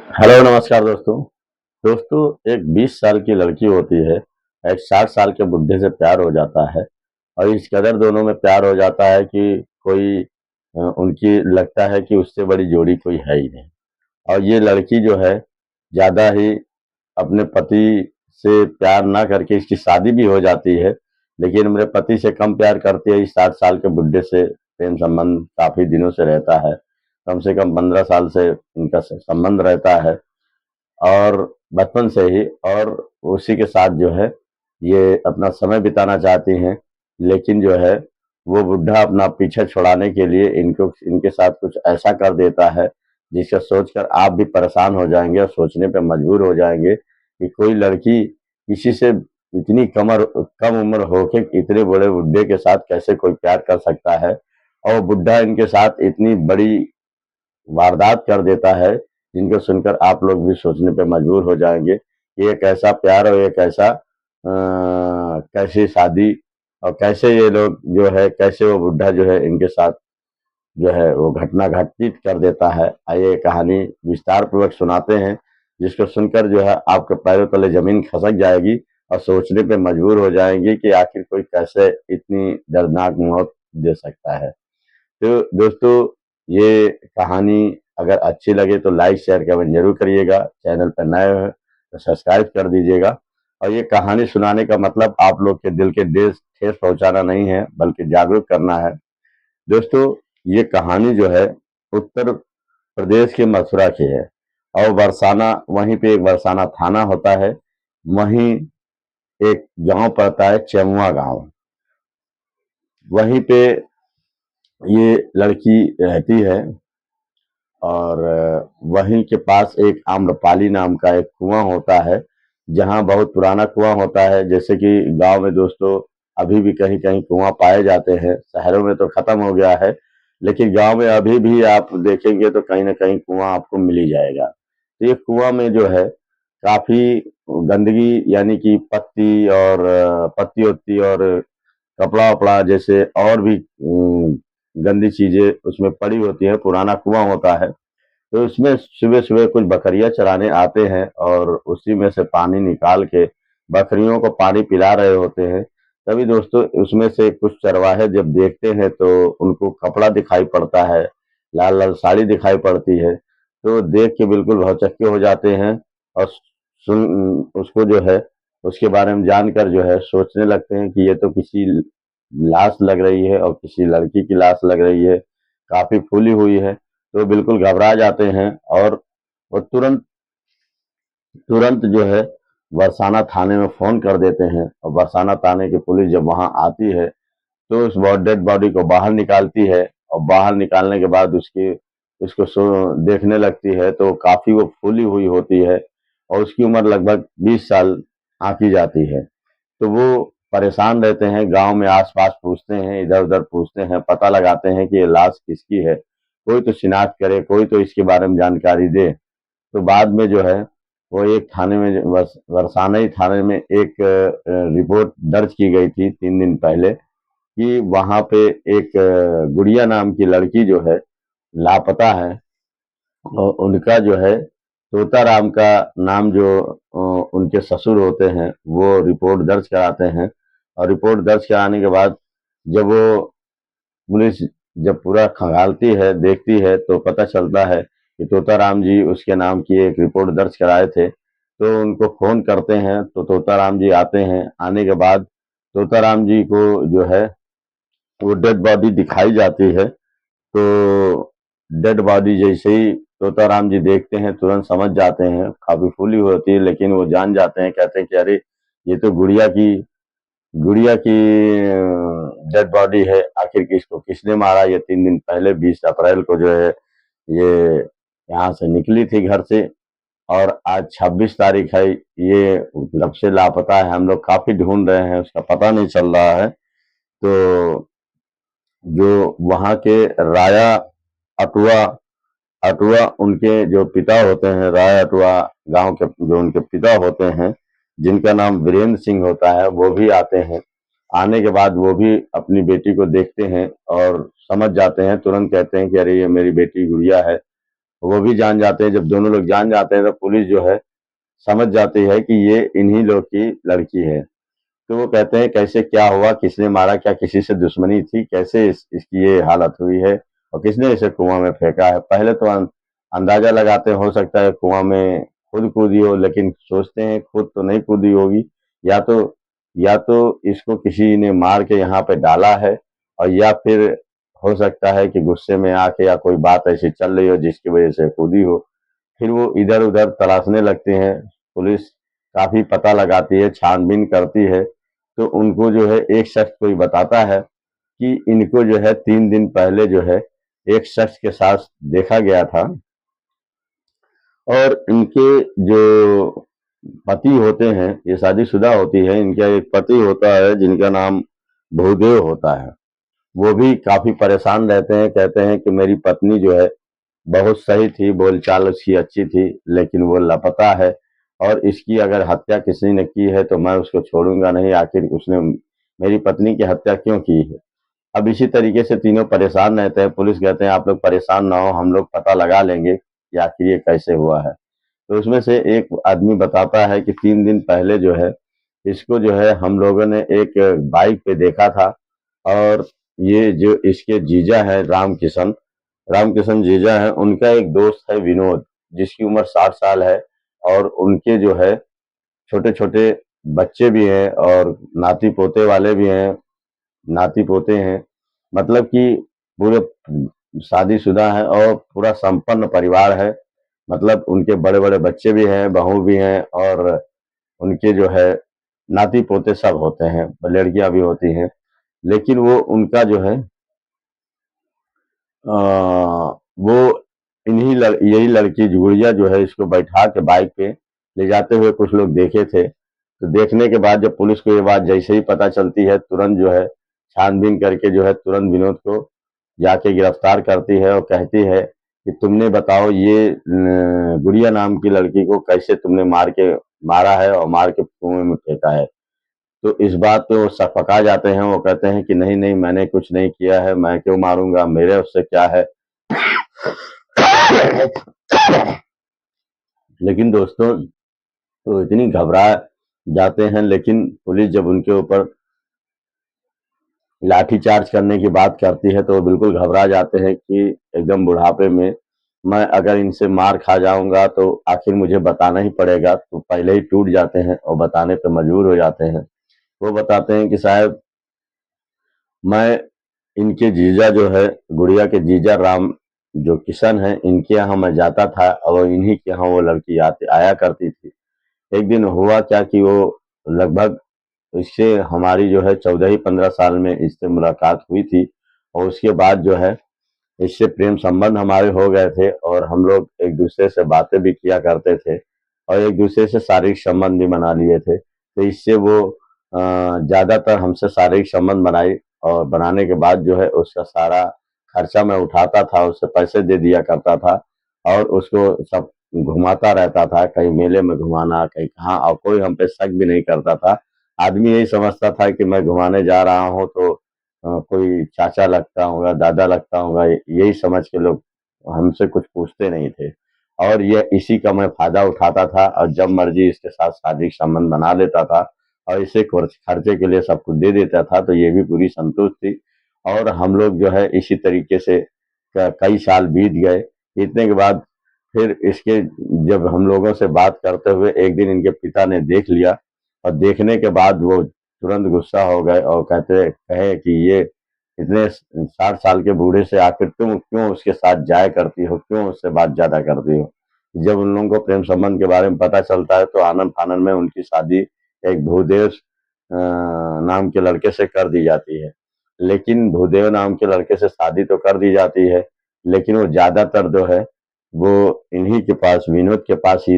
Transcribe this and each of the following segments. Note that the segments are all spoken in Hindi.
हेलो नमस्कार दोस्तों। दोस्तों, एक 20 साल की लड़की होती है, एक 60 साल के बुड्ढे से प्यार हो जाता है और इस कदर दोनों में प्यार हो जाता है कि कोई उनकी लगता है कि उससे बड़ी जोड़ी कोई है ही नहीं। और ये लड़की जो है ज़्यादा ही अपने पति से प्यार ना करके इसकी शादी भी हो जाती है, लेकिन मेरे पति से कम प्यार करती है। इस 60 साल के बुड्ढे से प्रेम संबंध काफ़ी दिनों से रहता है, कम से कम 15 साल से इनका संबंध रहता है और बचपन से ही। और उसी के साथ जो है ये अपना समय बिताना चाहती हैं, लेकिन जो है वो बुढ़ा अपना पीछे छुड़ाने के लिए इनको इनके साथ कुछ ऐसा कर देता है जिसका सोचकर आप भी परेशान हो जाएंगे और सोचने पे मजबूर हो जाएंगे कि कोई लड़की किसी से इतनी कम उम्र होके इतने बड़े बुड्ढे के साथ कैसे कोई प्यार कर सकता है। और बुढ़ा इनके साथ इतनी बड़ी वारदात कर देता है जिनको सुनकर आप लोग भी सोचने पे मजबूर हो जाएंगे कि ये कैसा प्यार और ये कैसा कैसी शादी और कैसे ये लोग जो है कैसे वो बुढ़ा जो है इनके साथ जो है वो घटना घटित कर देता है। आइए कहानी विस्तार पूर्वक सुनाते हैं, जिसको सुनकर जो है आपके पैरों तले जमीन खसक जाएगी और सोचने पे मजबूर हो जाएंगे कि आखिर कोई कैसे इतनी दर्दनाक मौत दे सकता है। तो दोस्तों, ये कहानी अगर अच्छी लगे तो लाइक शेयर कमेंट जरूर करिएगा। चैनल पर नए हो तो सब्सक्राइब कर दीजिएगा। और ये कहानी सुनाने का मतलब आप लोग के दिल के ठेस पहुंचाना नहीं है, बल्कि जागरूक करना है। दोस्तों, ये कहानी जो है उत्तर प्रदेश के मथुरा की है और बरसाना, वहीं पे एक बरसाना थाना होता है, वहीं एक गांव पड़ता है चेमुआ गांव। वहीं पे ये लड़की रहती है और वहीं के पास एक आम्रपाली नाम का एक कुआं होता है, जहां बहुत पुराना कुआं होता है। जैसे कि गांव में दोस्तों अभी भी कहीं कहीं कुआं पाए जाते हैं, शहरों में तो खत्म हो गया है, लेकिन गांव में अभी भी आप देखेंगे तो कहीं ना कहीं कुआं आपको मिल ही जाएगा। तो ये कुआं में जो है काफी गंदगी, यानी कि पत्ती वत्ती और कपड़ा वपड़ा जैसे और भी गंदी चीजें उसमें पड़ी होती है। पुराना कुआं होता है, तो इसमें सुबह सुबह कुछ बकरियां चराने आते हैं और उसी में से पानी निकाल के बकरियों को पानी पिला रहे होते हैं। तभी दोस्तों उसमें से कुछ चरवाहे जब देखते हैं तो उनको कपड़ा दिखाई पड़ता है, लाल लाल साड़ी दिखाई पड़ती है, तो देख के बिल्कुल भौचक्के हो जाते हैं और सुन उसको जो है उसके बारे में जानकर जो है सोचने लगते हैं कि ये तो किसी लाश लग रही है और किसी लड़की की लाश लग रही है, काफी फूली हुई है। तो बिल्कुल घबरा जाते हैं और वो तुरंत तुरंत जो है बरसाना थाने में फोन कर देते हैं और बरसाना थाने की पुलिस जब वहां आती है तो उस डेड बॉडी को बाहर निकालती है और बाहर निकालने के बाद उसकी उसको देखने लगती है तो काफी वो फूली हुई होती है और उसकी उम्र लगभग 20 साल आंकी जाती है। तो वो परेशान रहते हैं, गांव में आसपास पूछते हैं, इधर उधर पूछते हैं, पता लगाते हैं कि ये लाश किसकी है, कोई तो शिनाख्त करे, कोई तो इसके बारे में जानकारी दे। तो बाद में जो है वो एक थाने में वरसाना थाने में एक रिपोर्ट दर्ज की गई थी 3 दिन पहले कि वहां पे एक गुड़िया नाम की लड़की जो है लापता है। और उनका जो है तोताराम का नाम जो उनके ससुर होते हैं वो रिपोर्ट दर्ज कराते हैं। और रिपोर्ट दर्ज कराने के बाद जब वो पुलिस जब पूरा खंगालती है, देखती है, तो पता चलता है कि तोताराम जी उसके नाम की एक रिपोर्ट दर्ज कराए थे। तो उनको फोन करते हैं तो तोताराम जी आते हैं। आने के बाद तोताराम जी को जो है वो डेड बॉडी दिखाई जाती है। तो डेड बॉडी जैसे ही तोताराम जी देखते हैं तुरंत समझ जाते हैं, काफी फूली होती है लेकिन वो जान जाते हैं, कहते हैं कि अरे ये तो गुड़िया की डेड बॉडी है, आखिर किसको किसने मारा। ये 3 दिन पहले 20 अप्रैल को जो है ये यहाँ से निकली थी घर से और आज 26 तारीख है, ये कब से लापता है, हम लोग काफी ढूंढ रहे हैं, उसका पता नहीं चल रहा है। तो जो वहाँ के राया अटुआ अटुआ उनके जो पिता होते हैं, राय अटुआ गांव के जो उनके पिता होते हैं, जिनका नाम वीरेंद्र सिंह होता है, वो भी आते हैं। आने के बाद वो भी अपनी बेटी को देखते हैं और समझ जाते हैं, तुरंत कहते हैं कि अरे ये मेरी बेटी गुड़िया है। वो भी जान जाते हैं। जब दोनों लोग जान जाते हैं तो पुलिस जो है समझ जाती है कि ये इन्हीं लोग की लड़की है। तो वो कहते हैं कैसे क्या हुआ, किसने मारा, क्या किसी से दुश्मनी थी, कैसे इसकी ये हालत हुई है और किसने इसे कुआं में फेंका है। पहले तो अंदाजा लगाते हैं, हो सकता है कुआं में खुद कूदी हो, लेकिन सोचते हैं खुद तो नहीं कूदी होगी, या तो या तो इसको किसी ने मार के यहाँ पे डाला है, और या फिर हो सकता है कि गुस्से में आके या कोई बात ऐसी चल रही हो जिसकी वजह से कूदी हो। फिर वो इधर उधर तलाशने लगते हैं। पुलिस काफी पता लगाती है, छानबीन करती है, तो उनको जो है एक शख्स कोई बताता है कि इनको जो है 3 दिन पहले जो है एक शख्स के साथ देखा गया था, और इनके जो पति होते हैं, ये शादीशुदा होती है, इनका एक पति होता है जिनका नाम भूदेव होता है। वो भी काफी परेशान रहते हैं, कहते हैं कि मेरी पत्नी जो है बहुत सही थी, बोलचाल उसकी अच्छी थी, लेकिन वो लापता है, और इसकी अगर हत्या किसी ने की है तो मैं उसको छोड़ूंगा नहीं, आखिर उसने मेरी पत्नी की हत्या क्यों की है। अब इसी तरीके से तीनों परेशान रहते हैं। पुलिस कहते हैं आप लोग परेशान ना हो, हम लोग पता लगा लेंगे कि आखिर ये कैसे हुआ है। तो उसमें से एक आदमी बताता है कि 3 दिन पहले जो है इसको जो है हम लोगों ने एक बाइक पे देखा था, और ये जो इसके जीजा है रामकिशन जीजा है, उनका एक दोस्त है विनोद, जिसकी उम्र 60 साल है, और उनके जो है छोटे छोटे बच्चे भी हैं और नाती पोते वाले भी हैं, नाती पोते हैं, मतलब कि पूरे शादीशुदा है और पूरा संपन्न परिवार है। मतलब उनके बड़े बड़े बच्चे भी हैं, बहू भी हैं, और उनके जो है नाती पोते सब होते हैं, लड़कियां भी होती हैं। लेकिन वो उनका जो है वो यही लड़की गुड़िया जो है इसको बैठा के बाइक पे ले जाते हुए कुछ लोग देखे थे। तो देखने के बाद जब पुलिस को ये बात जैसे ही पता चलती है, तुरंत जो है छानबीन करके जो है तुरंत विनोद को जाके गिरफ्तार करती है, और कहती है कि तुमने बताओ ये गुड़िया नाम की लड़की को कैसे तुमने मारा है और मार के कुएं में फेंका है। तो इस बात पे वो सकपका जाते हैं, वो कहते हैं कि नहीं नहीं, मैंने कुछ नहीं किया है, मैं क्यों मारूंगा, मेरे उससे क्या है। लेकिन दोस्तों तो इतनी घबरा जाते हैं, लेकिन पुलिस जब उनके ऊपर लाठीचार्ज करने की बात करती है तो वो बिल्कुल घबरा जाते हैं कि एकदम बुढ़ापे में मैं अगर इनसे मार खा जाऊंगा तो आखिर मुझे बताना ही पड़ेगा, तो पहले ही टूट जाते हैं और बताने पे मजबूर हो जाते हैं। वो बताते हैं कि साहब, मैं इनके जीजा जो है, गुड़िया के जीजा राम जो किशन है, इनके यहाँ मैं जाता था और इन्हीं के यहाँ वो लड़की आती आया करती थी। एक दिन हुआ क्या कि वो लगभग इससे हमारी जो है 14 ही 15 साल में इससे मुलाकात हुई थी, और उसके बाद जो है इससे प्रेम संबंध हमारे हो गए थे, और हम लोग एक दूसरे से बातें भी किया करते थे, और एक दूसरे से शारीरिक संबंध भी बना लिए थे। तो इससे वो ज्यादातर हमसे शारीरिक संबंध बनाई, और बनाने के बाद जो है उसका सारा खर्चा मैं उठाता था, उससे पैसे दे दिया करता था, और उसको सब घुमाता रहता था, कहीं मेले में घुमाना, कहीं कहाँ, और कोई हम पे शक भी नहीं करता था। आदमी यही समझता था कि मैं घुमाने जा रहा हूँ तो कोई चाचा लगता होगा, दादा लगता होगा, यही समझ के लोग हमसे कुछ पूछते नहीं थे। और ये इसी का मैं फायदा उठाता था, और जब मर्जी इसके साथ शारीरिक संबंध बना लेता था, और इसे खर्चे के लिए सब कुछ दे देता था, तो ये भी पूरी संतुष्ट थी। और हम लोग जो है इसी तरीके से कई साल बीत गए। बीतने के बाद फिर इसके जब हम लोगों से बात करते हुए एक दिन इनके पिता ने देख लिया, और देखने के बाद वो तुरंत गुस्सा हो गए और कहे कि ये इतने 60 साल के बूढ़े से आखिर तुम क्यों उसके साथ जाया करती हो, क्यों उससे बात ज्यादा करती हो। जब उन लोगों को प्रेम संबंध के बारे में पता चलता है तो आनंद फानंद में उनकी शादी एक भूदेव नाम के लड़के से कर दी जाती है। लेकिन भूदेव नाम के लड़के से शादी तो कर दी जाती है, लेकिन वो ज्यादातर जो है वो इन्हीं के पास, विनोद के पास ही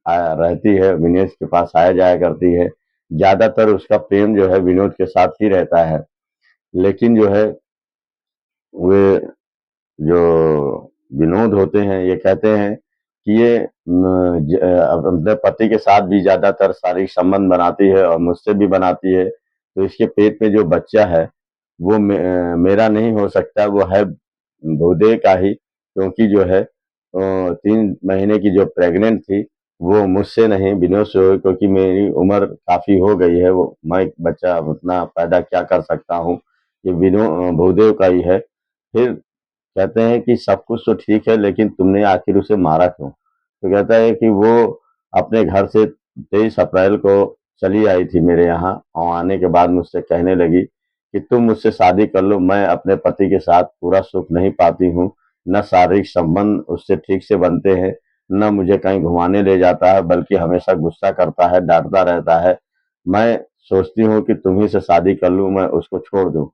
रहती है, विनोद के पास आया जाया करती है। ज्यादातर उसका प्रेम जो है विनोद के साथ ही रहता है। लेकिन जो है वे जो विनोद होते हैं ये कहते हैं कि ये अपने पति के साथ भी ज्यादातर शारीरिक संबंध बनाती है और मुझसे भी बनाती है, तो इसके पेट में जो बच्चा है वो मेरा नहीं हो सकता, वो है भूदेव का ही, क्योंकि जो है 3 महीने की जो प्रेग्नेंट थी, वो मुझसे नहीं विनोद से हुई, क्योंकि मेरी उम्र काफ़ी हो गई है, वो मैं बच्चा उतना पैदा क्या कर सकता हूँ, ये भूदेव का ही है। फिर कहते हैं कि सब कुछ तो ठीक है, लेकिन तुमने आखिर उसे मारा क्यों? तो कहता है कि वो अपने घर से 23 अप्रैल को चली आई थी मेरे यहाँ, और आने के बाद मुझसे कहने लगी कि तुम मुझसे शादी कर लो, मैं अपने पति के साथ पूरा सुख नहीं पाती हूँ, न शारीरिक संबंध उससे ठीक से बनते हैं, न मुझे कहीं घुमाने ले जाता है, बल्कि हमेशा गुस्सा करता है, डांटता रहता है। मैं सोचती हूँ कि तुम्ही से शादी कर लूँ, मैं उसको छोड़ दूँ।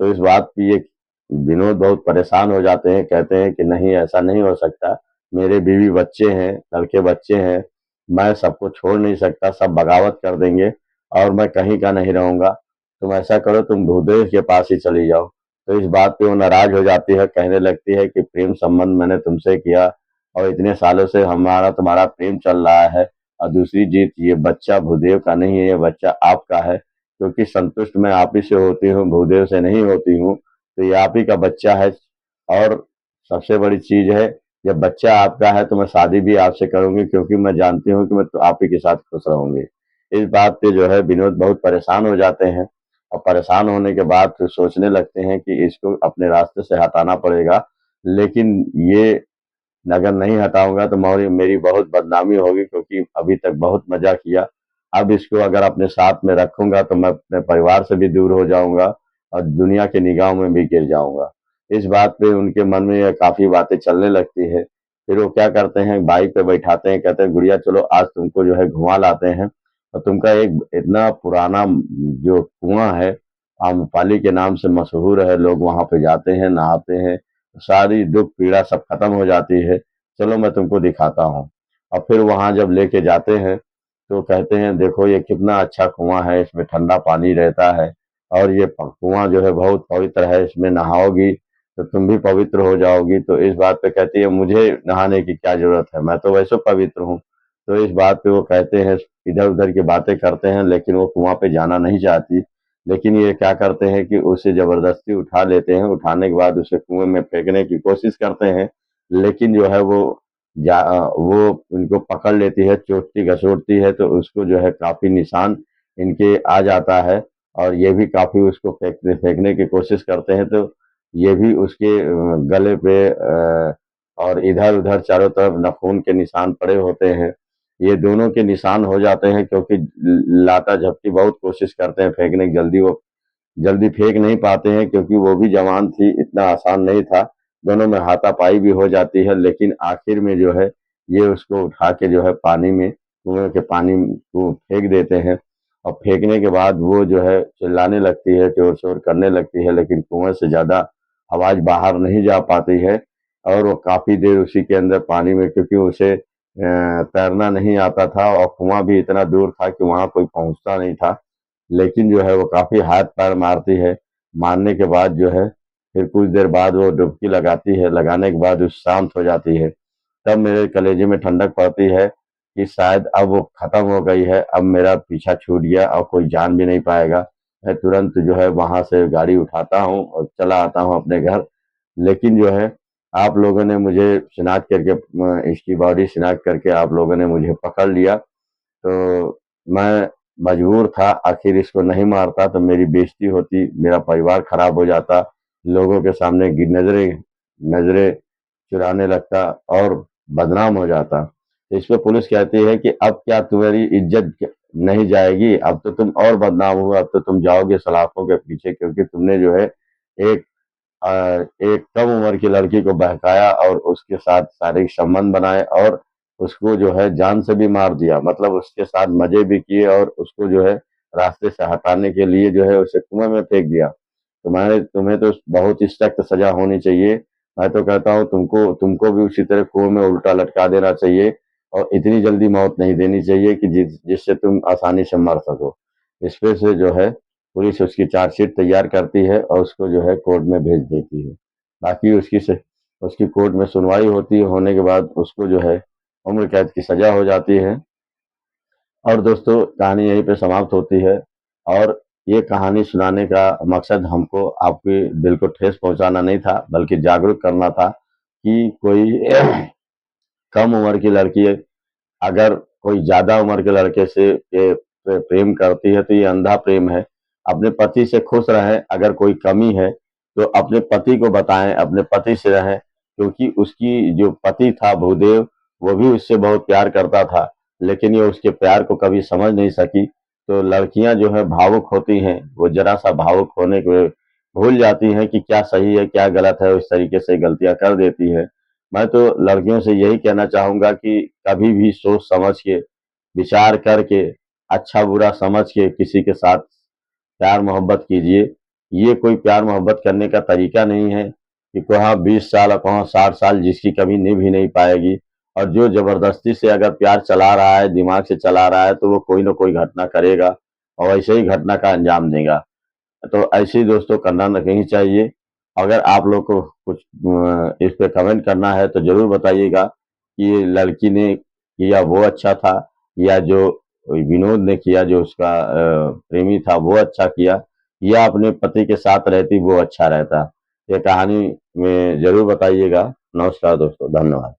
तो इस बात पे ये विनोद बहुत परेशान हो जाते हैं, कहते हैं कि नहीं, ऐसा नहीं हो सकता, मेरे बीवी बच्चे हैं, लड़के बच्चे हैं, मैं सबको छोड़ नहीं सकता, सब बगावत कर देंगे और मैं कहीं का नहीं रहूंगा। तुम ऐसा करो, तुम भूदेव के पास ही चली जाओ। तो इस बात पे वो नाराज हो जाती है, कहने लगती है कि प्रेम संबंध मैंने तुमसे किया और इतने सालों से हमारा तुम्हारा प्रेम चल रहा है, और दूसरी चीज, ये बच्चा भूदेव का नहीं है, ये बच्चा आपका है, क्योंकि संतुष्ट मैं आप ही से होती हूँ, भूदेव से नहीं होती हूँ। तो ये आप ही का बच्चा है। और सबसे बड़ी चीज है, जब बच्चा आपका है तो मैं शादी भी आपसे करूंगी, क्योंकि मैं जानती हूँ कि मैं तो आप ही के साथ खुश रहूंगी। इस बात पे जो है विनोद बहुत परेशान हो जाते हैं, और परेशान होने के बाद फिर सोचने लगते हैं कि इसको अपने रास्ते से हटाना पड़ेगा। लेकिन ये अगर नहीं हटाऊंगा तो मेरी मेरी बहुत बदनामी होगी, क्योंकि अभी तक बहुत मजा किया। अब इसको अगर अपने साथ में रखूंगा तो मैं अपने परिवार से भी दूर हो जाऊंगा और दुनिया की निगाहों में भी गिर जाऊंगा। इस बात पे उनके मन में ये काफी बातें चलने लगती है। फिर वो क्या करते हैं, बाइक पे बैठाते हैं, कहते हैं गुड़िया चलो आज तुमको जो है घुमा लाते हैं, और तुमका एक इतना पुराना जो कुआं है, आम्रपाली के नाम से मशहूर है, लोग वहां पे जाते हैं, नहाते हैं, सारी दुख पीड़ा सब खत्म हो जाती है, चलो मैं तुमको दिखाता हूँ। और फिर वहां जब लेके जाते हैं तो कहते हैं देखो ये कितना अच्छा कुआं है, इसमें ठंडा पानी रहता है, और ये कुआं जो है बहुत पवित्र है, इसमें नहाओगी तो तुम भी पवित्र हो जाओगी। तो इस बात पे कहती है मुझे नहाने की क्या जरूरत है, मैं तो वैसे पवित्र हूँ। तो इस बात पे वो कहते हैं, इधर उधर की बातें करते हैं, लेकिन वो कुआं पे जाना नहीं चाहती। लेकिन ये क्या करते हैं कि उसे जबरदस्ती उठा लेते हैं, उठाने के बाद उसे कुएं में फेंकने की कोशिश करते हैं, लेकिन जो है वो उनको पकड़ लेती है, चोटती घसोटती है, तो उसको जो है काफी निशान इनके आ जाता है, और ये भी काफी उसको फेंकने फेंकने की कोशिश करते हैं, तो ये भी उसके गले पे और इधर उधर चारों तरफ नाखून के निशान पड़े होते हैं। ये दोनों के निशान हो जाते हैं, क्योंकि लाता झपटी बहुत कोशिश करते हैं फेंकने की, जल्दी वो जल्दी फेंक नहीं पाते हैं, क्योंकि वो भी जवान थी, इतना आसान नहीं था। दोनों में हाथापाई भी हो जाती है, लेकिन आखिर में जो है ये उसको उठा के जो है पानी में, कुएं के पानी को फेंक देते हैं। और फेंकने के बाद वो जो है चिल्लाने लगती है, शोर शोर करने लगती है, लेकिन कुएं से ज्यादा आवाज बाहर नहीं जा पाती है। और वो काफी देर उसी के अंदर पानी में, क्योंकि उसे तैरना नहीं आता था, और कुआं भी इतना दूर था कि वहां कोई पहुंचता नहीं था। लेकिन जो है वो काफी हाथ पैर मारती है, मारने के बाद जो है फिर कुछ देर बाद वो डुबकी लगाती है, लगाने के बाद वो शांत हो जाती है। तब मेरे कलेजे में ठंडक पड़ती है कि शायद अब वो खत्म हो गई है, अब मेरा पीछा छूट गया और कोई जान भी नहीं पाएगा। मैं तुरंत जो है वहां से गाड़ी उठाता हूँ और चला आता हूँ अपने घर। लेकिन जो है आप लोगों ने मुझे शिनाख्त करके इसकी बॉडी शिनाख्त करके आप लोगों ने मुझे पकड़ लिया, तो मैं मजबूर था, आखिर इसको नहीं मारता तो मेरी बेइज्जती होती, मेरा परिवार खराब हो जाता, लोगों के सामने नजरें नजरें चुराने लगता और बदनाम हो जाता। तो इस पे पुलिस कहती है कि अब क्या तुम्हारी इज्जत नहीं जाएगी, अब तो तुम और बदनाम हुआ, अब तो तुम जाओगे सलाखों के पीछे, क्योंकि तुमने जो है एक अ, एक कम उम्र की लड़की को बहकाया और उसके साथ शारीरिक संबंध बनाए, और उसको जो है जान से भी मार दिया, मतलब उसके साथ मजे भी किए, और उसको जो है रास्ते से हटाने के लिए जो है उसे कुएं में फेंक दिया। तुम्हारे तुम्हें तो बहुत ही सख्त सजा होनी चाहिए। मैं तो कहता हूँ तुमको तुमको भी उसी तरह कुएं में उल्टा लटका देना चाहिए, और इतनी जल्दी मौत नहीं देनी चाहिए कि जिससे तुम आसानी से मर सको। इस पे से जो है पुलिस उसकी चार्जशीट तैयार करती है और उसको जो है कोर्ट में भेज देती है। बाकी उसकी कोर्ट में सुनवाई होती है, होने के बाद उसको जो है उम्र कैद की सजा हो जाती है। और दोस्तों कहानी यहीं पे समाप्त होती है। और ये कहानी सुनाने का मकसद हमको आपके दिल को ठेस पहुंचाना नहीं था, बल्कि जागरूक करना था कि कोई कम उम्र की लड़की अगर कोई ज्यादा उम्र के लड़के से प्रेम करती है तो ये अंधा प्रेम है। अपने पति से खुश रहें, अगर कोई कमी है तो अपने पति को बताएं, अपने पति से रहें, क्योंकि उसकी जो पति था भूदेव, वो भी उससे बहुत प्यार करता था, लेकिन ये उसके प्यार को कभी समझ नहीं सकी। तो लड़कियां जो है भावुक होती हैं, वो जरा सा भावुक होने को भूल जाती हैं कि क्या सही है क्या गलत है, उस तरीके से गलतियां कर देती है। मैं तो लड़कियों से यही कहना चाहूंगा कि कभी भी सोच समझ के, विचार करके, अच्छा बुरा समझ के किसी के साथ प्यार मोहब्बत कीजिए। ये कोई प्यार मोहब्बत करने का तरीका नहीं है कि कहाँ 20 साल और कहाँ 60 साल, जिसकी कभी निभ ही नहीं पाएगी। और जो जबरदस्ती से अगर प्यार चला रहा है, दिमाग से चला रहा है, तो वो कोई ना कोई घटना करेगा और ऐसे ही घटना का अंजाम देगा। तो ऐसे ही दोस्तों करना नहीं चाहिए। अगर आप लोग को कुछ इस पे कमेंट करना है तो जरूर बताइएगा कि ये लड़की ने किया वो अच्छा था, या जो विनोद ने किया, जो उसका प्रेमी था, वो अच्छा किया, या अपने पति के साथ रहती वो अच्छा रहता। ये कहानी में जरूर बताइएगा। नमस्कार दोस्तों, धन्यवाद।